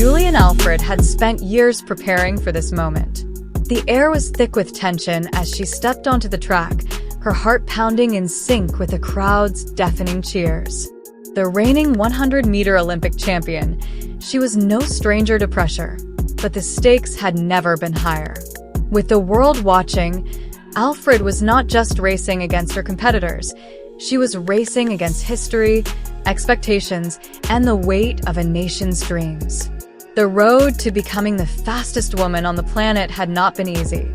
Julien Alfred had spent years preparing for this moment. The air was thick with tension as she stepped onto the track, her heart pounding in sync with the crowd's deafening cheers. The reigning 100-meter Olympic champion, she was no stranger to pressure, but the stakes had never been higher. With the world watching, Alfred was not just racing against her competitors. She was racing against history, expectations, and the weight of a nation's dreams. The road to becoming the fastest woman on the planet had not been easy.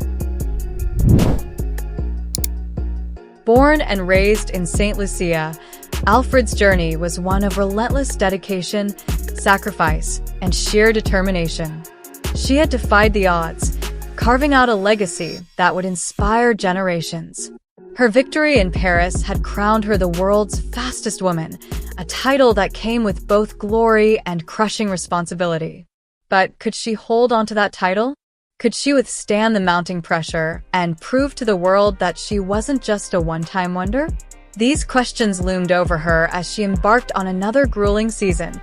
Born and raised in St. Lucia, Alfred's journey was one of relentless dedication, sacrifice, and sheer determination. She had defied the odds, carving out a legacy that would inspire generations. Her victory in Paris had crowned her the world's fastest woman, a title that came with both glory and crushing responsibility. But could she hold onto that title? Could she withstand the mounting pressure and prove to the world that she wasn't just a one-time wonder? These questions loomed over her as she embarked on another grueling season,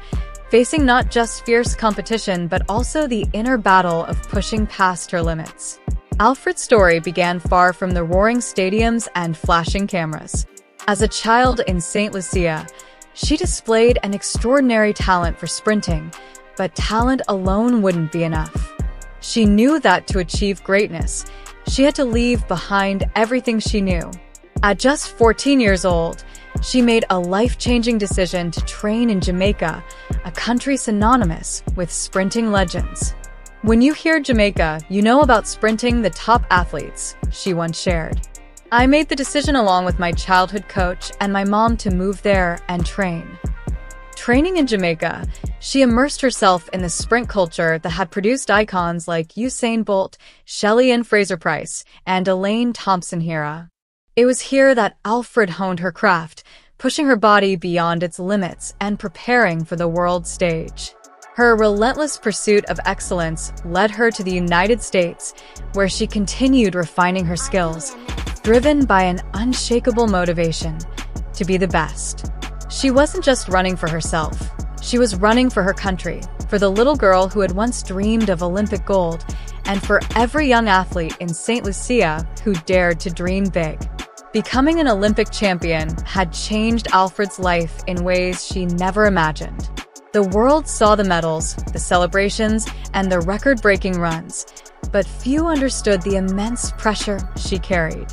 facing not just fierce competition but also the inner battle of pushing past her limits. Alfred's story began far from the roaring stadiums and flashing cameras. As a child in St. Lucia, she displayed an extraordinary talent for sprinting, but talent alone wouldn't be enough. She knew that to achieve greatness, she had to leave behind everything she knew. At just 14 years old, she made a life-changing decision to train in Jamaica, a country synonymous with sprinting legends. "When you hear Jamaica, you know about sprinting the top athletes," she once shared. "I made the decision along with my childhood coach and my mom to move there and train." Training in Jamaica, she immersed herself in the sprint culture that had produced icons like Usain Bolt, Shelley-Ann Fraser-Pryce, and Elaine Thompson-Herah. It was here that Alfred honed her craft, pushing her body beyond its limits and preparing for the world stage. Her relentless pursuit of excellence led her to the United States, where she continued refining her skills, driven by an unshakable motivation to be the best. She wasn't just running for herself. She was running for her country, for the little girl who had once dreamed of Olympic gold, and for every young athlete in St. Lucia who dared to dream big. Becoming an Olympic champion had changed Alfred's life in ways she never imagined. The world saw the medals, the celebrations, and the record-breaking runs, but few understood the immense pressure she carried.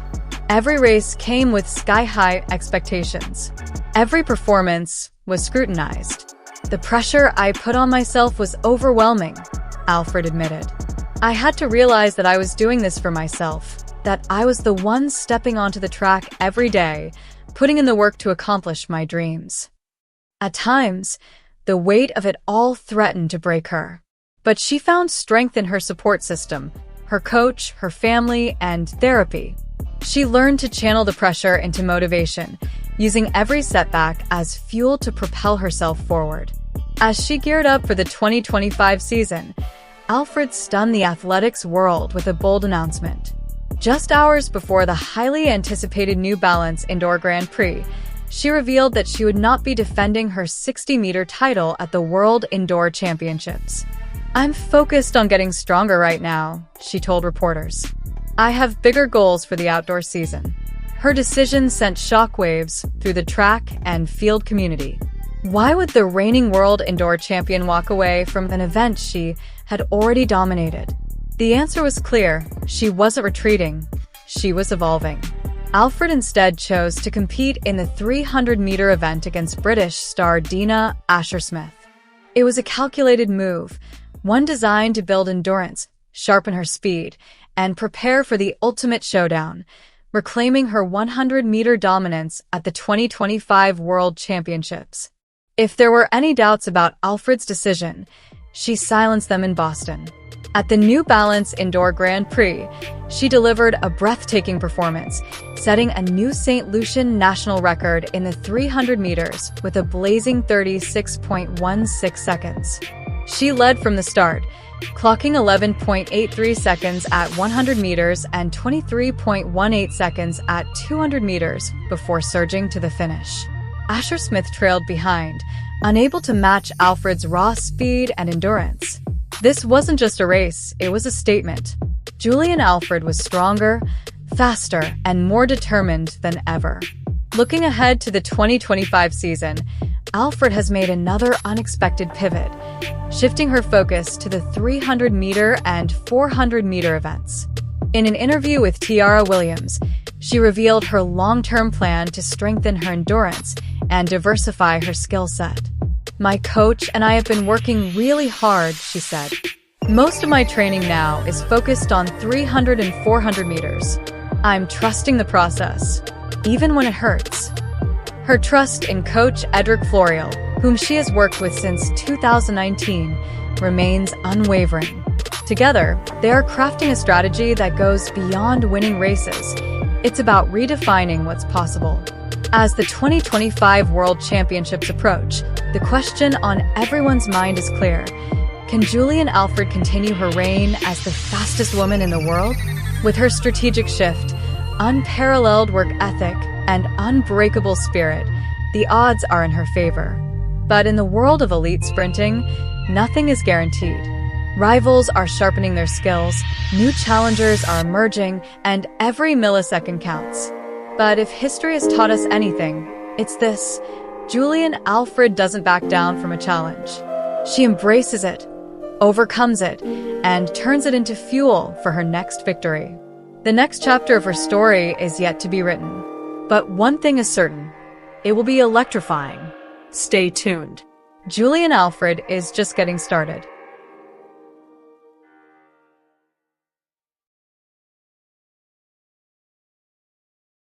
Every race came with sky-high expectations. Every performance was scrutinized. "The pressure I put on myself was overwhelming," Alfred admitted. "I had to realize that I was doing this for myself, that I was the one stepping onto the track every day, putting in the work to accomplish my dreams." At times, the weight of it all threatened to break her. But she found strength in her support system, her coach, her family, and therapy. She learned to channel the pressure into motivation, using every setback as fuel to propel herself forward. As she geared up for the 2025 season, Alfred stunned the athletics world with a bold announcement. Just hours before the highly anticipated New Balance Indoor Grand Prix, she revealed that she would not be defending her 60-meter title at the World Indoor Championships. "I'm focused on getting stronger right now," she told reporters. "I have bigger goals for the outdoor season." Her decision sent shockwaves through the track and field community. Why would the reigning world indoor champion walk away from an event she had already dominated? The answer was clear. She wasn't retreating. She was evolving. Alfred instead chose to compete in the 300-meter event against British star Dina Asher-Smith. It was a calculated move, one designed to build endurance, sharpen her speed, and prepare for the ultimate showdown, reclaiming her 100-meter dominance at the 2025 World Championships. If there were any doubts about Alfred's decision, she silenced them in Boston. At the New Balance Indoor Grand Prix, she delivered a breathtaking performance, setting a new St. Lucian national record in the 300 meters with a blazing 36.16 seconds. She led from the start, clocking 11.83 seconds at 100 meters and 23.18 seconds at 200 meters before surging to the finish. Asher-Smith trailed behind, unable to match Alfred's raw speed and endurance. This wasn't just a race, it was a statement. Julien Alfred was stronger, faster, and more determined than ever. Looking ahead to the 2025 season, Alfred has made another unexpected pivot, shifting her focus to the 300-meter and 400-meter events. In an interview with Tiara Williams, she revealed her long-term plan to strengthen her endurance and diversify her skill set. "My coach and I have been working really hard," she said. "Most of my training now is focused on 300 and 400 meters. I'm trusting the process, even when it hurts." Her trust in coach Edric Florial, whom she has worked with since 2019, remains unwavering. Together, they are crafting a strategy that goes beyond winning races. It's about redefining what's possible. As the 2025 World Championships approach, the question on everyone's mind is clear. Can Julien Alfred continue her reign as the fastest woman in the world? With her strategic shift, unparalleled work ethic, and unbreakable spirit, the odds are in her favor. But in the world of elite sprinting, nothing is guaranteed. Rivals are sharpening their skills, new challengers are emerging, and every millisecond counts. But if history has taught us anything, it's this: Julien Alfred doesn't back down from a challenge. She embraces it, overcomes it, and turns it into fuel for her next victory. The next chapter of her story is yet to be written. But one thing is certain: it will be electrifying. Stay tuned. Julien Alfred is just getting started.